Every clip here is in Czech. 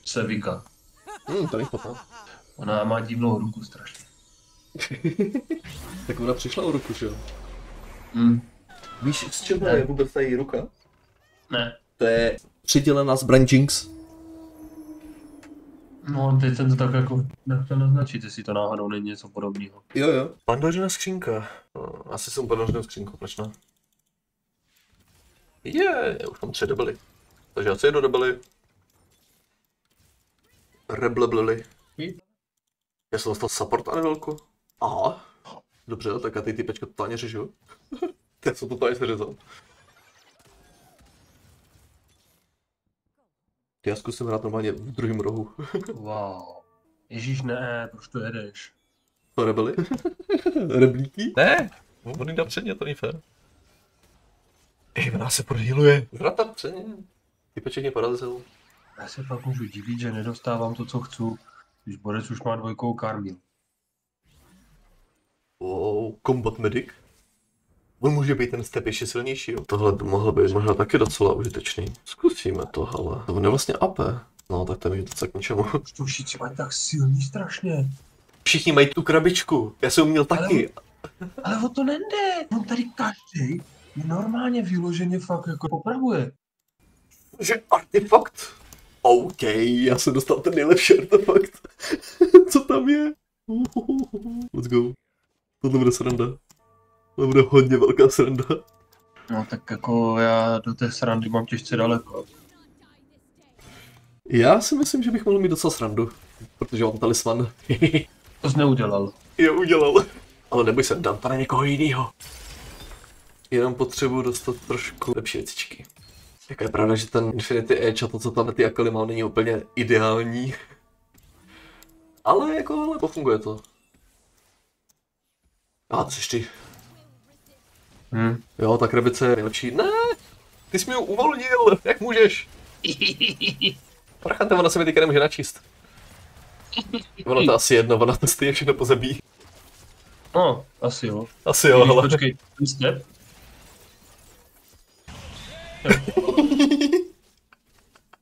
Sevika. To není špatná. Ona má divnou ruku strašně. Tak ona přišla o ruku, že jo? Hm. Víš, z čeho Ne. je vůbec ta její ruka? Ne. To je přidělená zbraň Jinx. No, teď jsem to tak jako nechtěl naznačit, jestli to náhodou není něco podobného. Jo. Pandořina skřínka. Asi jsem pandořinu skřínku, proč ne? Už mám 3 debily. Takže já si jedu debily. Rebleblily. Já jsem dostal support a nevelku. Aha. Dobře, tak já ty typečka totálně řežu. Já jsem totálně seřezal. Já zkusím hrát normálně v druhém rohu. Wow. Ježíš ne, proč to jedeš? To rebely? Reblíky? Ne, on jde předně, to není fér. Ona se podhýluje. Vrata předně. Typeček mě porazil. Já se fakt můžu divit, že nedostávám to, co chci, když borec už má 2 karmil. Wow, combat medic. On může být ten step ještě silnější, jo. Tohle by mohlo být možná taky docela užitečný. Zkusíme to, hele. To je vlastně AP. No, tak to je mi docela k ničemu. Už to všichni mají tak silný strašně. Všichni mají tu krabičku. Já jsem měl taky. Ale o to nejde. On tady každý je normálně vyloženě fakt jako popravuje. Že artefakt? OK, já jsem dostal ten nejlepší artefakt. Co tam je? Let's go. Tohle bude sranda. To bude hodně velká sranda. No tak jako já do té srandy mám těžce daleko. Já si myslím, že bych mohl mít docela srandu. Protože mám talisman. To jsi neudělal. Jo, udělal. Ale neboj se, dám to na někoho jinýho. Jenom potřebuji dostat trošku lepší věcičky. Jako je pravda, že ten Infinity Edge a to, co tam na ty Akali mám, není úplně ideální. Ale jako, ale pofunguje to. A co ty? Jo, ta krabice je nejlepší. Ne! Ty jsi mi ji uvolnil! Jak můžeš? Prachante, ona se mi teďka nemůže načíst. Ono to asi jedno, ona to stejně všechno pozabíjí. No, asi jo. Asi jo, ale... Počkej, ten step?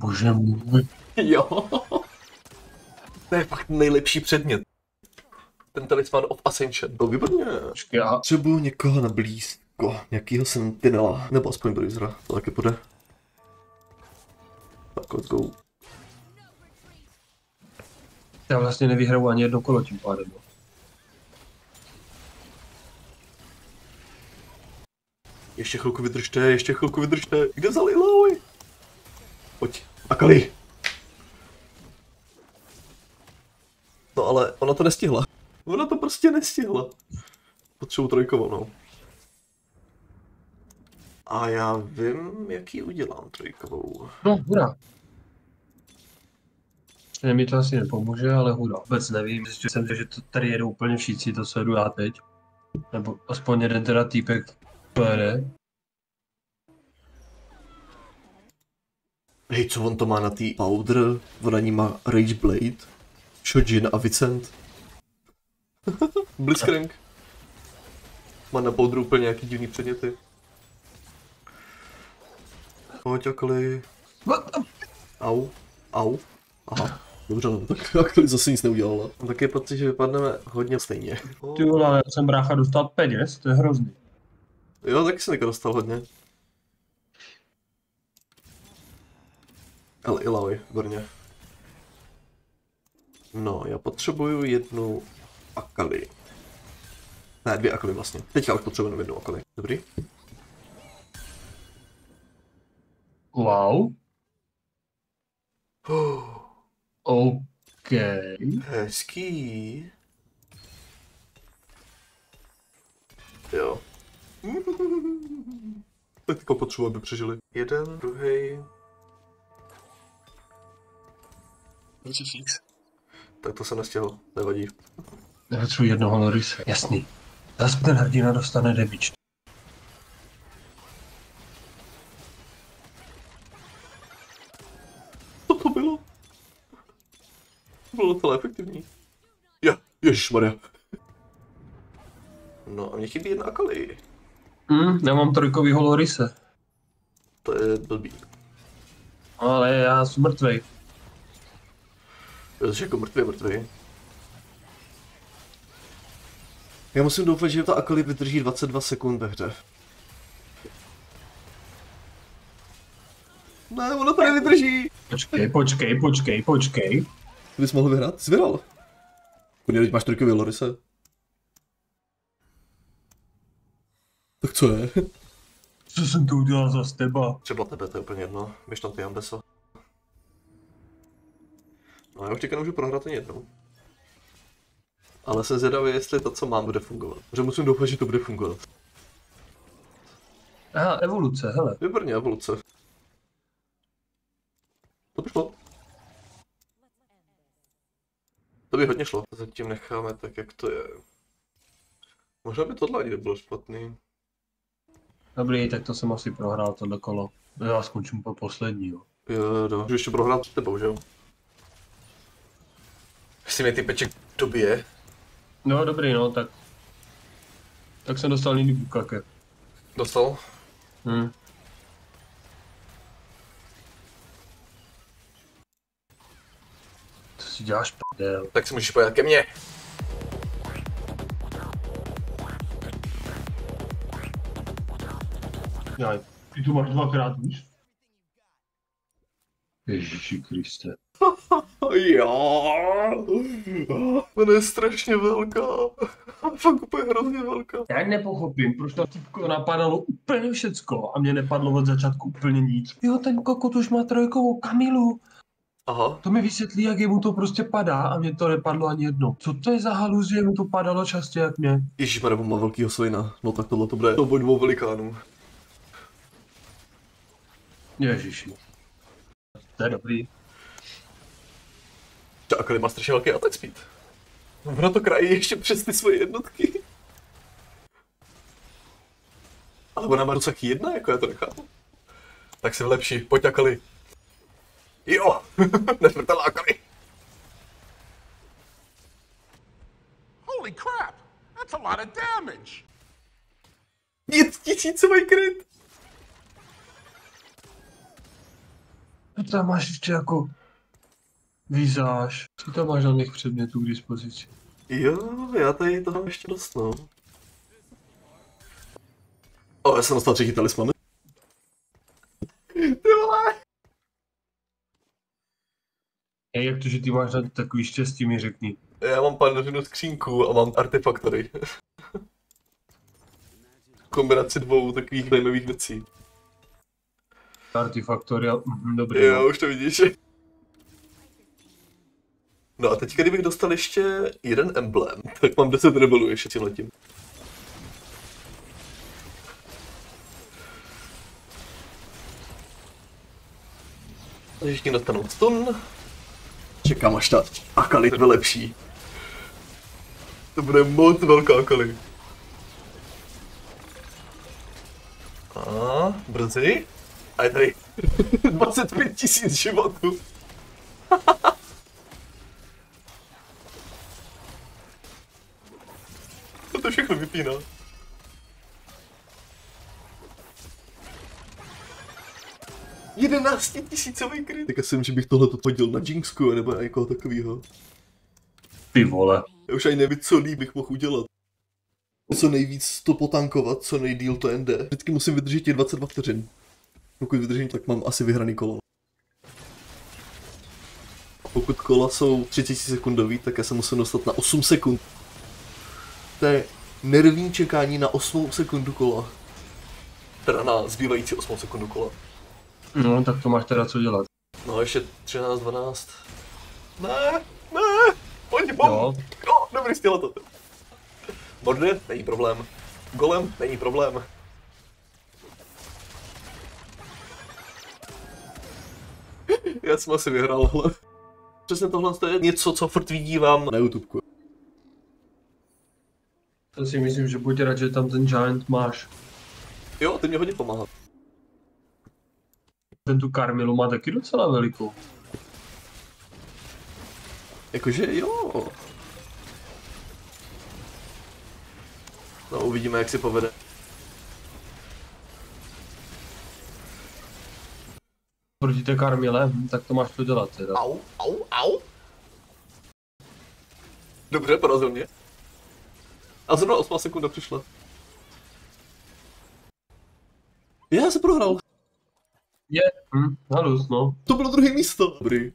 Bože můj. Jo. To je fakt nejlepší předmět. Ten talisman of Ascension. To výborně. Počkej, a Potřebuju někoho na blízko. Nějakýho sentinela. Nebo aspoň Bruisera. To taky půjde. Tak let's go. já vlastně nevyhraju ani jedno kolo tím pádem. No. Ještě chvilku vydržte. Kde vzal Illaoi? Pojď. Akali. No ale ona to nestihla. Ona to prostě nestihla. Potřebuji trojkovou. A já vím, jak ji udělám trojkovou. No, hurá. Mi to asi nepomůže, ale hurá. Vůbec nevím, zjistil jsem, že to tady jedou úplně všichni, to co jedu já teď. Nebo aspoň jeden teda týpek to jede. Hej, co on to má na tý Powder? On na ní má Rage Blade, Shojin a Vicent. Blitzcrank. Má na Powderu úplně nějaký divný předměty. Pojď, Akali. Au. Aha. Dobře, no, tak Akali zase nic neudělala. Tak je pocit, že vypadneme hodně stejně. Ty vole, já jsem brácha dostal peněz, to je hrozný. Jo, taky jsem teďka dostal hodně. Ale Illaoi, výborně. No, já potřebuju jednu Akali. Ne, 2 Akali vlastně. Teďka už potřebuji jednu Akali. Dobrý? Wow. OK. Hezký. Jo. Teďka potřebuji, aby přežili. Jeden, druhý. Tak to se nestihl, nevadí. Já potřebuji jednoho Lorise. Jasný. Zase ten hrdina dostane damage. Co to bylo? Bylo docela efektivní. Ježišmarja. No a mě chybí jedna Akali. Já mám trojkovýho Lorise. To je blbý. Ale já jsem mrtvej. Jo, jsi jako mrtvý. Já musím doufat, že ta Akali vydrží 22 sekund ve hře. Ne, ona to nevydrží. Počkej. Ty bys mohl vyhrát? Jsi vyhrál. Podívej, teď máš trojkový Lorise. Tak co je? Co jsem to udělal za teba? Třeba tebe, to je úplně jedno. Běž tam ty Ambeso. No já už teďka nemůžu prohrát ani jednou. Ale jsem zvědavý, jestli to, co mám, bude fungovat. Protože musím doufat, že to bude fungovat. Aha, evoluce, hele. Výborně, evoluce. To by šlo. To by hodně šlo. Zatím necháme tak, jak to je. Možná by tohle ani nebylo špatný. Dobrý, tak to jsem asi prohrál tohle kolo. Já skončím po poslední, jo. Jo. Můžu ještě prohrát s tebou, že jo? Jestli mě ty peček dobije. No dobrý, no, tak... Tak jsem dostal jiný bukake. Dostal? To si děláš prdel. Tak si můžeš pojít ke mně. Já, ty tu máš dvakrát víš? Ježiši Kriste. Jo. Ona je strašně velká. Fakt úplně hrozně velká. Já nepochopím, proč na týpko napadalo úplně všecko a mě nepadlo od začátku úplně nic. Jo, ten kokot už má trojkovou Kamilu. Aha. To mi vysvětlí, jak jemu to prostě padá a mě to nepadlo ani jedno. Co to je za halus, že jemu to padalo častě jak mě? Ježišmarja, má velkýho svina. No tak tohle to bude souboj dvou velikánů. Ježiši. To je dobrý. Ta Akali má strašně velký attack speed. Ona to krají ještě přes ty svoje jednotky. Ale ona má docela jedna, jako já to nechápu. Tak jsem lepší, pojď Akali. Jo, nesmrtelná Akali. Holy crap! That's a lot of damage! Je tisícový kryt. No tam máš ještě jako vizáž. Co tam máš na mých předmětů k dispozici? Jo, já tady toho mám ještě dost, no. O, já jsem dostal třetí talisman. Ty vole. Hej, jak to, že ty máš na takový štěstí, mi řekni. Já mám pandořinu skřínku a mám artefaktory. Kombinaci dvou takových zajímavých věcí. Artifaktoria, dobrý. Jo, už to vidíš. No a teď, kdybych dostal ještě jeden emblém, tak mám 10 rebelů ještě tímhletím. Takže ti dostanou stun. Čekám, až ta Akali vylepší. To bude moc velká Akali. A brzy. A je tady 25 000 životů. To všechno vypíná. $11 000 kryt. Tak já si myslím, že bych tohle hodil na Jinxku nebo na někoho takového. Ty vole. Já už ani nevím, co líp bych mohl udělat. Co nejvíc to potankovat, co nejdýl to ND. Vždycky musím vydržet těch 22 vteřin. Pokud vydržím, tak mám asi vyhraný kolo. A pokud kola jsou 30 sekundový, tak já se musím dostat na 8 sekund. To je nervní čekání na 8 sekundu kola. Teda na zbývající 8 sekundu kola. No, tak to máš teda co dělat. No, ještě 13, 12. Ne, pojď bom. Jo, dobrý, stěla to. Border, není problém. Golem, není problém. Já jsem asi vyhrál, ale... Přesně tohle je něco, co furt vidívám na YouTubeku. To si myslím, že buď rád, že tam ten Giant máš. Jo, ty mě hodně pomáhá. Ten tu Karmilu má taky docela velikou. Jakože jo. No, uvidíme, jak si povede. Proti té Karmile, tak to máš to dělat teda. Au. Dobře, porazil mě. A zrovna 8 sekunda přišla. Já se prohrál. Halus, no. To bylo druhé místo. Dobrý.